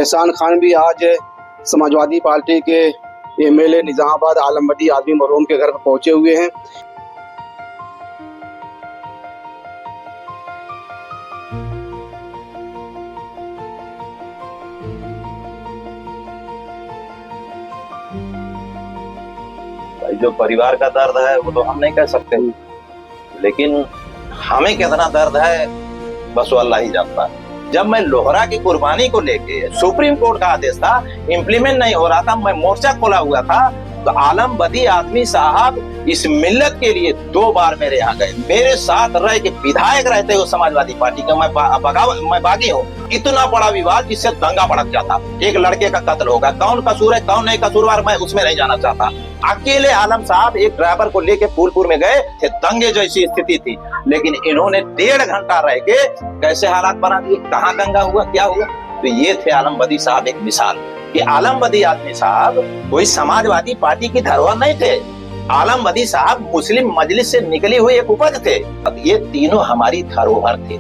एहसान खान भी आज समाजवादी पार्टी के एमएलए निजामाबाद आलमबदी आदमी मरहूम के घर पर पहुंचे हुए हैं। जो परिवार का दर्द है वो तो हम नहीं कह सकते, लेकिन हमें कितना दर्द है बस वो अल्लाह ही जानता है। जब मैं लोहरा की कुर्बानी को लेके सुप्रीम कोर्ट का आदेश था, इम्प्लीमेंट नहीं हो रहा था, मैं मोर्चा खोला हुआ था, तो आलम बदी आदमी साहब इस मिल्लत के लिए 2 बार मेरे यहाँ गए। मेरे साथ रह के विधायक रहते हो समाजवादी पार्टी का, मैं बागी हूँ। इतना बड़ा विवाद जिससे दंगा भड़क जाता, एक लड़के का कत्ल होगा, कौन कसूर है कौन नहीं कसूरवार मैं उसमें नहीं जाना चाहता। अकेले आलम साहब एक ड्राइवर को लेके फूलपुर में गए थे, दंगे जैसी स्थिति थी, लेकिन इन्होंने 1.5 घंटा रह के कैसे हालात बना दिए, कहाँ दंगा हुआ क्या हुआ। तो ये थे आलम बदी साहब एक मिसाल कि आलम बदी आदमी साहब कोई समाजवादी पार्टी की धरोहर नहीं थे। आलम बदी साहब मुस्लिम मजलिस से निकली हुई एक उपज थे। ये तीनों हमारी धरोहर थे।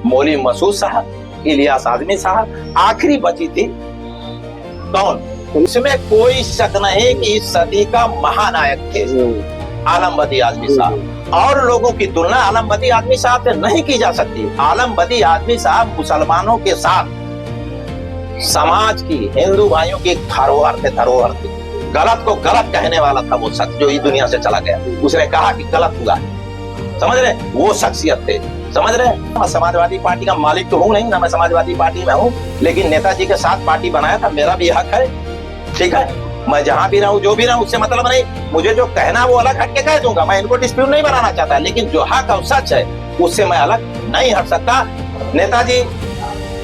मौलवी मसूद साहब, इलियास आजमी साहब, आखिरी बची थी कौन, इसमें कोई शक नहीं कि इस सदी का महानायक थे आलम बदी आदमी साहब। और लोगों की तुलना आलम बदी आदमी साहब से नहीं की जा सकती। आलम बदी आदमी साहब मुसलमानों के साथ समाज की, हिंदू भाइयों की धरोहर थे। गलत को गलत कहने वाला था वो शख्स जो इस दुनिया से चला गया। उसने कहा कि गलत हुआ है, समझ रहे, वो शख्सियत थे, समझ रहे। मैं समाजवादी पार्टी का मालिक तो हूँ नहीं ना, मैं समाजवादी पार्टी में हूँ, लेकिन नेताजी के साथ पार्टी बनाया था, मेरा भी हक है, ठीक है। मैं जहां भी रहूं जो भी रहूं उससे मतलब नहीं, मुझे जो कहना वो अलग हट के कह दूंगा, मैं इनको डिस्प्यूट नहीं बनाना चाहता, लेकिन जो हक और सच है उससे मैं अलग नहीं हट सकता। नेताजी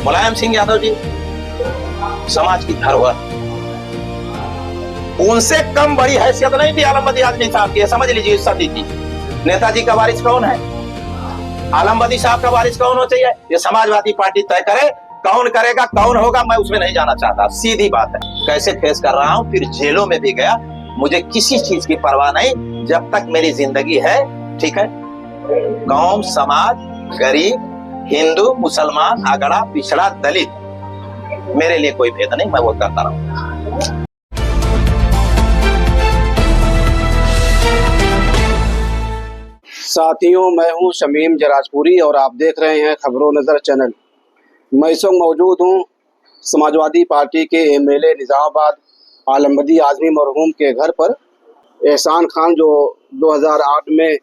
मुलायम सिंह यादव जी समाज की धरोहर, उनसे कम बड़ी हैसियत नहीं थी आलम बदी आदमी साहब की, समझ लीजिए इस सदी की। नेताजी का वारिस कौन है, आलम बदी साहब का वारिस कौन हो चाहिए, ये समाजवादी पार्टी तय करे। कौन करेगा कौन होगा मैं उसमें नहीं जाना चाहता, सीधी बात है। कैसे फेस कर रहा हूँ, फिर जेलों में भी गया, मुझे किसी चीज की परवाह नहीं जब तक मेरी जिंदगी है, ठीक है। कौम, समाज, गरीब, हिंदू, मुसलमान, अगड़ा, पिछड़ा, दलित, मेरे लिए कोई भेद नहीं, मैं वो करता रहूं। साथियों, मैं हूं शमीम जराजपुरी और आप देख रहे हैं खबरों नजर चैनल। मैं इस वक्त मौजूद हूं समाजवादी पार्टी के एमएलए निजामाबाद आलमबदी आजमी मरहूम के घर पर। एहसान खान जो 2008 में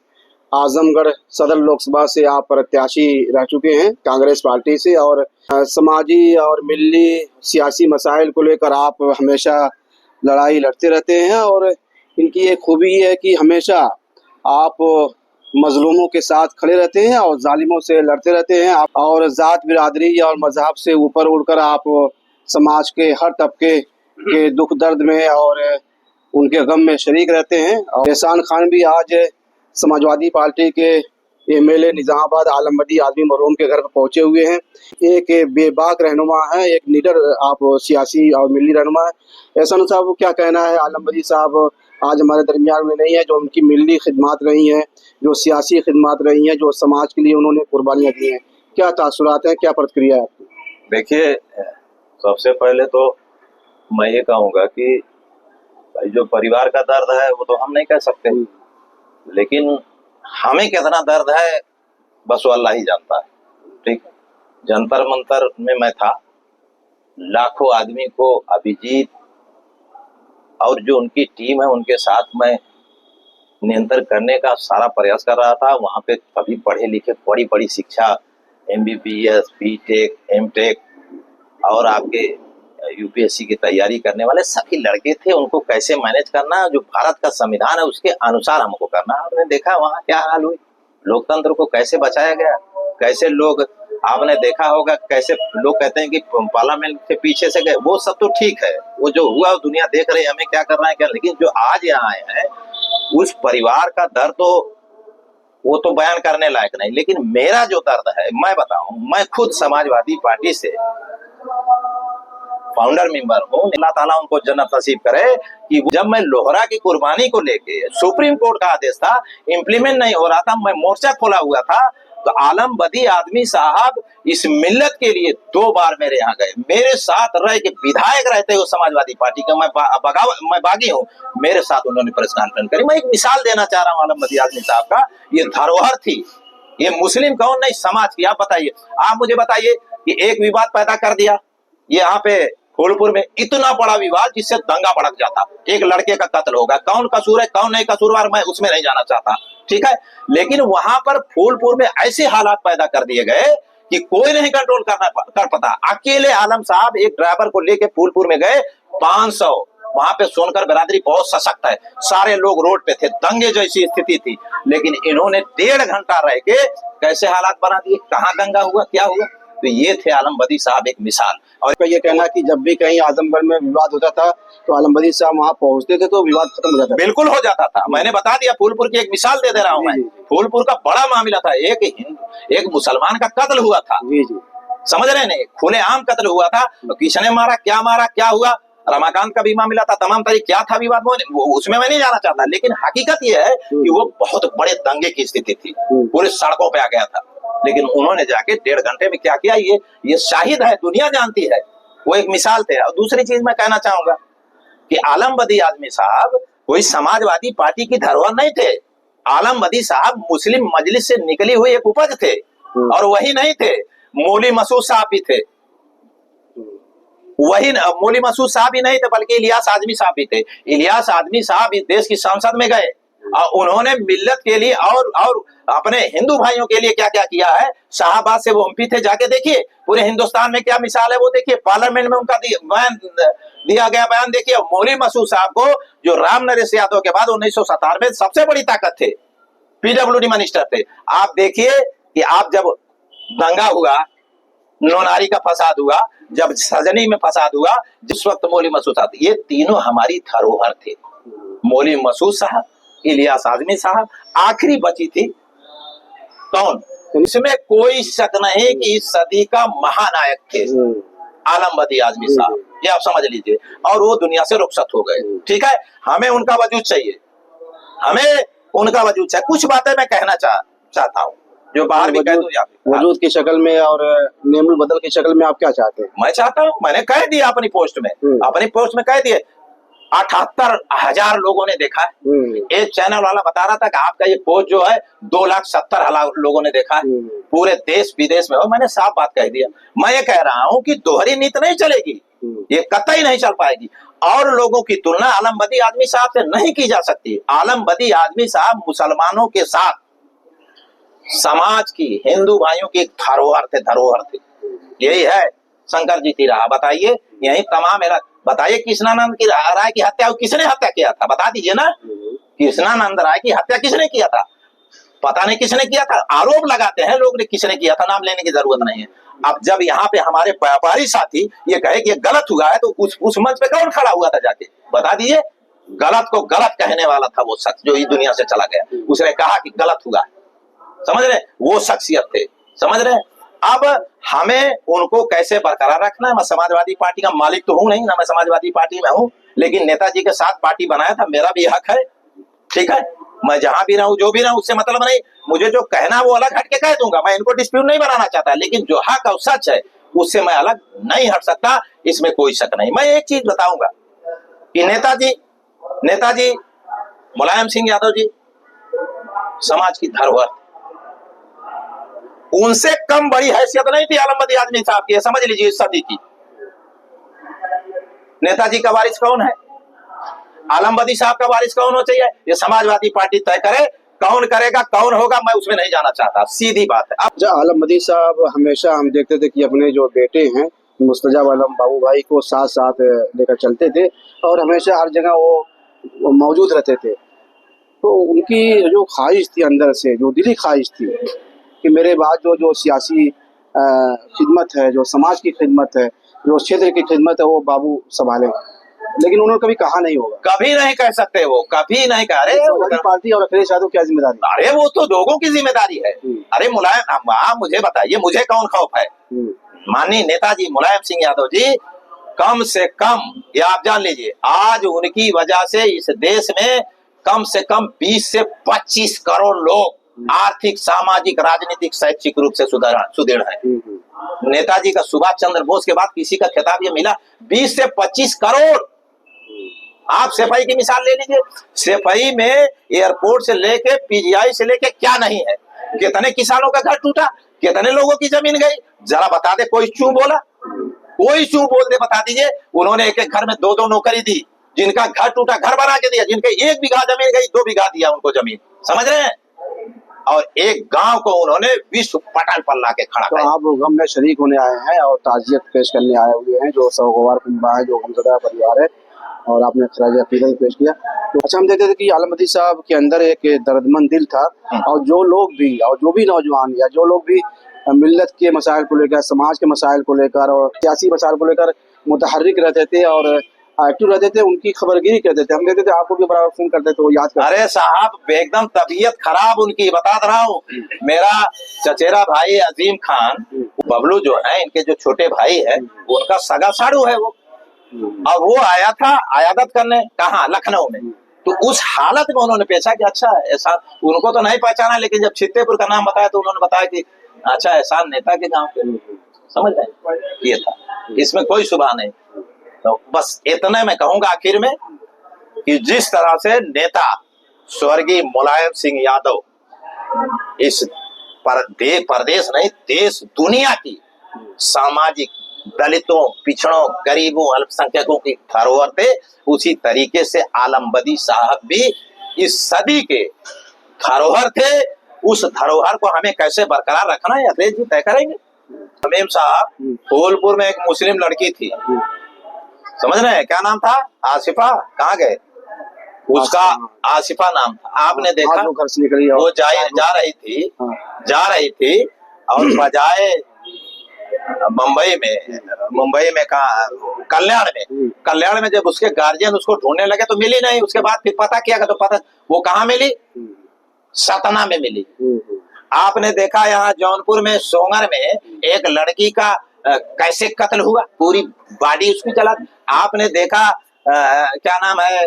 आजमगढ़ सदर लोकसभा से आप प्रत्याशी रह चुके हैं कांग्रेस पार्टी से, और समाजी और मिली सियासी मसाइल को लेकर आप हमेशा लड़ाई लड़ते रहते हैं। और इनकी एक खूबी है कि हमेशा आप मजलूमों के साथ खड़े रहते हैं और जालिमों से लड़ते रहते हैं, और जात बिरादरी और मजहब से ऊपर उड़कर आप समाज के हर तबके के दुख दर्द में और उनके गम में शरीक रहते हैं। और एहसान खान भी आज समाजवादी पार्टी के एमएलए निजामाबाद आलमबदी आदमी मरहूम के घर पर पहुंचे हुए हैं। एक बेबाक रहनुमा है, एक लीडर आप सियासी और मिली रहनुमा है। एहसान साहब, क्या कहना है, आलमबदी साहब आज हमारे दरमियान में नहीं है, जो उनकी मिली खिदमात रही हैं, जो सियासी खिदमात रही हैं, जो समाज के लिए उन्होंने कुर्बानियाँ दी हैं, क्या तासुरात हैं, क्या प्रतिक्रिया है आपकी? देखिए, सबसे पहले तो मैं ये कहूँगा कि भाई जो परिवार का दर्द है वो तो हम नहीं कह सकते, लेकिन हमें कितना दर्द है बस वो अल्लाह ही जानता है, ठीक। जंतर मंतर में मैं था, लाखों आदमी को अभिजीत और जो उनकी टीम है उनके साथ मैं नियंत्रण करने का सारा प्रयास कर रहा था। वहां पे सभी पढ़े लिखे, बड़ी बड़ी शिक्षा, MBBS, BTech, MTech और आपके UPSC की तैयारी करने वाले सभी लड़के थे। उनको कैसे मैनेज करना, जो भारत का संविधान है उसके अनुसार हमको करना। आपने देखा वहाँ क्या हाल हुई, लोकतंत्र को कैसे बचाया गया, कैसे लोग, आपने देखा होगा कैसे लोग कहते हैं कि पार्लियामेंट के पीछे से गए, वो सब तो ठीक है, वो जो हुआ दुनिया देख रही है, हमें क्या करना है क्या, लेकिन जो आज यहाँ आए हैं उस परिवार का दर्द तो वो तो बयान करने लायक नहीं। लेकिन मेरा जो दर्द है मैं बताऊं, मैं खुद समाजवादी पार्टी से फाउंडर मेंबर हूँ। अल्लाह ताला उनको जन्नत नसीब करे कि जब मैं लोहरा की कुर्बानी को लेके सुप्रीम कोर्ट का आदेश था, इम्प्लीमेंट नहीं हो रहा था, मैं मोर्चा खोला हुआ था, तो आलम बदी आदमी साहब इस मिल्लत के लिए 2 बार मेरे यहाँ गए, मेरे साथ रह के विधायक रहते हुए समाजवादी पार्टी का मैं बागी हूँ, मेरे साथ उन्होंने प्रेस कॉन्फ्रेंस करी। मैं एक मिसाल देना चाह रहा हूँ आलम बदी आदमी साहब का, ये धरोहर थी, ये मुस्लिम कौन नहीं समाज की। आप बताइए, आप मुझे बताइए कि एक विवाद पैदा कर दिया यहाँ पे फूलपुर में, इतना बड़ा विवाद जिससे दंगा भड़क जाता, एक लड़के का कत्ल होगा, कौन कसूर है कौन नहीं कसूरवार मैं उसमें नहीं जाना चाहता, ठीक है, लेकिन वहां पर फूलपुर में ऐसे हालात पैदा कर दिए गए कि कोई नहीं कंट्रोल कर पाता। अकेले आलम साहब एक ड्राइवर को लेके फूलपुर में गए, 500, वहां पे सोनकर बिरादरी बहुत सशक्त है, सारे लोग रोड पे थे, दंगे जैसी स्थिति थी, लेकिन इन्होंने 1.5 घंटा रह के कैसे हालात बना दिए, कहाँ दंगा हुआ क्या हुआ। तो ये थे आलम बदी साहब एक मिसाल। और ये कहना कि जब भी कहीं आजमगढ़ में विवाद होता था तो आलम बदी साहब वहां पहुंचते थे तो विवाद खत्म हो जाता था। बिल्कुल हो जाता था, मैंने बता दिया, फूलपुर की एक मिसाल दे रहा हूँ मैं। फूलपुर का बड़ा मामला था, एक मुसलमान का कत्ल हुआ था, जी जी, समझ रहे हैं, खुलेआम कत्ल हुआ था, तो किसने मारा क्या हुआ, रमाकांत का भी मामला था, तमाम तरीके क्या था विवाद, उसमें मैं नहीं जाना चाहता, लेकिन हकीकत यह है कि वो बहुत बड़े दंगे की स्थिति थी, पूरे सड़कों पे आ गया था, लेकिन उन्होंने जाके 1.5 घंटे में क्या किया, ये शाहिद है, दुनिया जानती है, वो एक मिसाल थे। और दूसरी चीज मैं कहना चाहूंगा कि आलम बदी आदमी साहब कोई समाजवादी पार्टी की धरोहर नहीं थे, आलम बदी साहब मुस्लिम मजलिस से निकली हुई एक उपज थे, और वही नहीं थे, मौली मसूद साहब भी थे, वही मौली मसूद साहब ही नहीं थे बल्कि इलियास आजमी साहब भी थे। इलियास आजमी साहब इस देश की संसद में गए और उन्होंने मिल्लत के लिए और अपने हिंदू भाइयों के लिए क्या क्या किया है। शाहबाद से वो एमपी थे, जाके देखिए पूरे हिंदुस्तान में क्या मिसाल है वो देखिए, पार्लियामेंट में उनका दिया गया बयान देखिए। मौली मसूद साहब को जो राम नरेश यादव के बाद 1997 में सबसे बड़ी ताकत थे, पीडब्ल्यूडी मिनिस्टर थे। आप देखिए कि आप जब दंगा हुआ, नोनारी का फसाद हुआ, जब सजनी में फसाद हुआ, जिस वक्त मौली मसूद साहब, ये तीनों हमारी धरोहर थे। मौली मसूद साहब, इलियास आजमी साहब, आखिरी बची थी कौन, इसमें कोई शक नहीं कि इस सदी का महानायक थे आलम बदी आजमी साहब, ये आप समझ लीजिए। और वो दुनिया से रुखसत हो गए, ठीक है, हमें उनका वजूद चाहिए, हमें उनका वजूद चाहिए। कुछ बातें मैं कहना चाहता हूँ जो बाहर भी कह दूं, वजूद की शक्ल में और नेमुल बदल की शक्ल में आप क्या चाहते हैं? मैं चाहता हूँ, मैंने कह दिया अपनी पोस्ट में कह दिए, 78,000 लोगों ने देखा है। एक चैनल वाला बता रहा था कि आपका ये पोस्ट जो है 2,70,000 लोगों ने देखा है, पूरे देश विदेश में हो। मैंने साफ बात कह दिया, मैं ये कह रहा हूँ कि दोहरी नीति नहीं चलेगी, ये कतई नहीं चल पाएगी, और लोगों की तुलना आलम बदी आदमी साहब से नहीं की जा सकती। आलम बदी आदमी साहब मुसलमानों के साथ समाज की, हिंदू भाइयों की धरोहर थे। यही है शंकर जी की राह, बताइए, यही तमाम बताइए कृष्णानंद की राय की हत्या किसने हत्या किया था, बता दीजिए ना, कृष्णानंद राय की हत्या किसने किया था, पता नहीं किसने किया था, आरोप लगाते हैं लोग ने किसने किया था, नाम लेने की जरूरत नहीं है। अब जब यहाँ पे हमारे व्यापारी साथी ये कहे कि ये गलत हुआ है, तो उस मंच पे कौन खड़ा हुआ था, जाके बता दीजिए। गलत को गलत कहने वाला था वो शख्स जो इस दुनिया से चला गया, उसने कहा कि गलत हुआ, समझ रहे, वो शख्सियत थे, समझ रहे। अब हमें उनको कैसे बरकरार रखना है। मैं समाजवादी पार्टी का मालिक तो हूं नहीं ना, मैं समाजवादी पार्टी में हूं, लेकिन नेताजी के साथ पार्टी बनाया था, मेरा भी हक है, ठीक है, मैं जहां भी रहूं जो भी रहूं उससे मतलब नहीं, मुझे जो कहना वो अलग हट के कह दूंगा, मैं इनको डिस्प्यूट नहीं बनाना चाहता, लेकिन जो हक और सच है उससे मैं अलग नहीं हट सकता, इसमें कोई शक नहीं। मैं एक चीज बताऊंगा कि नेताजी मुलायम सिंह यादव जी समाज की धरोहर, उनसे कम बड़ी हैसियत नहीं थी आलम बदी आजमी साहब की, समझ लीजिए इस सदी की। नेताजी का वारिस कौन है, आलम बदी साहब का वारिस कौन होना चाहिए, ये समाजवादी पार्टी तय करे, कौन करेगा कौन होगा, मैं उसमें नहीं जाना चाहता, सीधी बात है। अब आलम बदी साहब हमेशा हम देखते थे कि अपने जो बेटे हैं मुस्तजा आलम बाबू भाई को साथ साथ लेकर चलते थे और हमेशा हर जगह वो मौजूद रहते थे। तो उनकी जो ख्वाहिश थी अंदर से, जो दिली ख्वाहिश थी कि मेरे बाद जो सियासी खिदमत है, जो समाज की खिदमत है, जो क्षेत्र की खिदमत है, वो बाबू संभाले, लेकिन उन्होंने कभी कहा नहीं होगा, कभी नहीं कह सकते, वो कभी नहीं कह रहे। पार्टी और अखिलेश यादव क्या जिम्मेदारी? अरे वो तो लोगों की जिम्मेदारी है। अरे मुलायम, आप मुझे बताइए, मुझे कौन खौफ है, माननीय नेताजी मुलायम सिंह यादव जी, कम से कम ये आप जान लीजिए, आज उनकी वजह से इस देश में कम से कम 20 से 25 करोड़ लोग आर्थिक, सामाजिक, राजनीतिक, शैक्षिक रूप से सुदृढ़ है। नेताजी का सुभाष चंद्र बोस के बाद किसी का खिताब ये मिला 20 से 25 करोड़। आप सेफई की मिसाल ले लीजिए, सेफई में एयरपोर्ट से लेके पीजीआई से लेके क्या नहीं है, कितने किसानों का घर टूटा, कितने लोगों की जमीन गई, जरा बता दे। कोई चू बोला? कोई चू बोल दे, बता दीजिए। उन्होंने एक एक घर में 2-2 नौकरी दी, जिनका घर टूटा घर बना के दिया, जिनके 1 बीघा जमीन गई 2 बीघा दिया उनको जमीन, समझ रहे हैं। और एक गांव को उन्होंने विश्व पटल पर ला के खड़ा तो किया। आप गम में शरीक होने आए हैं और ताजियत पेश करने आए हुए हैं, जो सगोवार कुंबा है, जो गमज़दा परिवार है, और आपने खराज अकीदत पेश किया। तो अच्छा, हम देखते थे कि आलमदी साहब के अंदर एक दर्दमंद दिल था, और जो लोग भी, और जो भी नौजवान या जो लोग भी मिल्लत के मसाइल को लेकर, समाज के मसाइल को लेकर और सियासी मसाइल को लेकर मुतहर्रिक रहते थे और एक्टिव रहते थे, उनकी खबरगिरी करते थे। हम देखते थे आपको भी बराबर फोन करते थे, वो याद करते। अरे साहब, एकदम तबीयत खराब उनकी, बता रहा हूँ। मेरा चचेरा भाई अजीम खान, बबलू जो है, इनके जो छोटे भाई है, उनका सगा साड़ू है वो, और वो आया था अयादत करने, कहाँ, लखनऊ में। तो उस हालत में उन्होंने पेशा कि अच्छा ऐसा, उनको तो नहीं पहचाना, लेकिन जब छित्तेपुर का नाम बताया तो उन्होंने बताया कि अच्छा एहसान नेता के गांव के, समझ रहे, ये था, इसमें कोई शुबा नहीं। तो बस इतने मैं कहूंगा आखिर में कि जिस तरह से नेता स्वर्गीय मुलायम सिंह यादव इस प्रदेश नहीं, देश दुनिया की सामाजिक, दलितों, पिछड़ों, गरीबों, अल्पसंख्यकों की धरोहर थे, उसी तरीके से आलमबदी साहब भी इस सदी के धरोहर थे। उस धरोहर को हमें कैसे बरकरार रखना है, अखिलेश जी तय करेंगे। शमीम साहब, फूलपुर में एक मुस्लिम लड़की थी, समझ रहे हैं, क्या नाम था, आसिफा, कहाँ गए, उसका आसिफा नाम था। आपने देखा घर से निकली वो जा रही थी और बजाय मुंबई में कहा, कल्याण में जब उसके गार्जियन उसको ढूंढने लगे तो मिली नहीं। उसके बाद फिर पता किया तो पता वो कहाँ मिली, सतना में मिली। आपने देखा यहाँ जौनपुर में सोंगर में एक लड़की का कैसे कत्ल हुआ, पूरी बॉडी उसकी जला। आपने देखा क्या नाम है,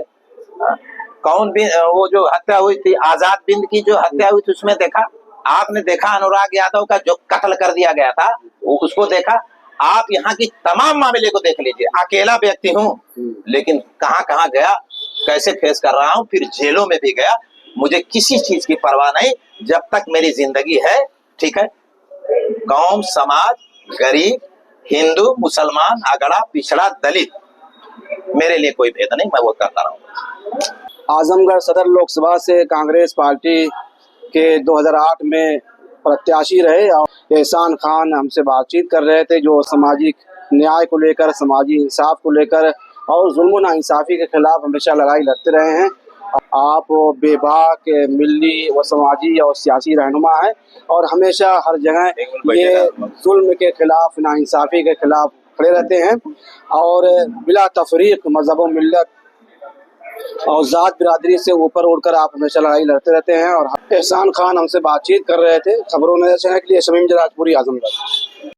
कौन भी वो जो हत्या हुई थी, आजाद बिंद की जो हत्या हुई थी, उसमें देखा। आपने देखा अनुराग यादव का जो कत्ल कर दिया गया था, वो उसको देखा। आप यहाँ की तमाम मामले को देख लीजिए। अकेला व्यक्ति हूँ, लेकिन कहाँ कहाँ गया, कैसे फेस कर रहा हूँ, फिर जेलों में भी गया। मुझे किसी चीज की परवाह नहीं, जब तक मेरी जिंदगी है, ठीक है। कौम, समाज, गरीब, हिंदू, मुसलमान, अगड़ा, पिछड़ा, दलित, मेरे लिए कोई भेद नहीं, मैं वो करता रहूंगा। आजमगढ़ सदर लोकसभा से कांग्रेस पार्टी के 2008 में प्रत्याशी रहे और एहसान खान हमसे बातचीत कर रहे थे, जो सामाजिक न्याय को लेकर, समाजी इंसाफ को लेकर और जुल्म नाइंसाफी के खिलाफ हमेशा लड़ाई लड़ते रहे हैं। आप बेबाक, मिल्ली व समाजी और सियासी रहनुमा है, और हमेशा हर जगह ये जुल्म के खिलाफ, नाइंसाफी के खिलाफ खड़े रहते हैं, और बिला तफरीक मजहब व मिल्लत और जात बिरादरी से ऊपर उड़कर आप हमेशा लड़ाई लड़ते रहते हैं। और एहसान खान हमसे बातचीत कर रहे थे। खबरों नजर चैनल के लिए शमीम जराजपुरी, आजमगढ़।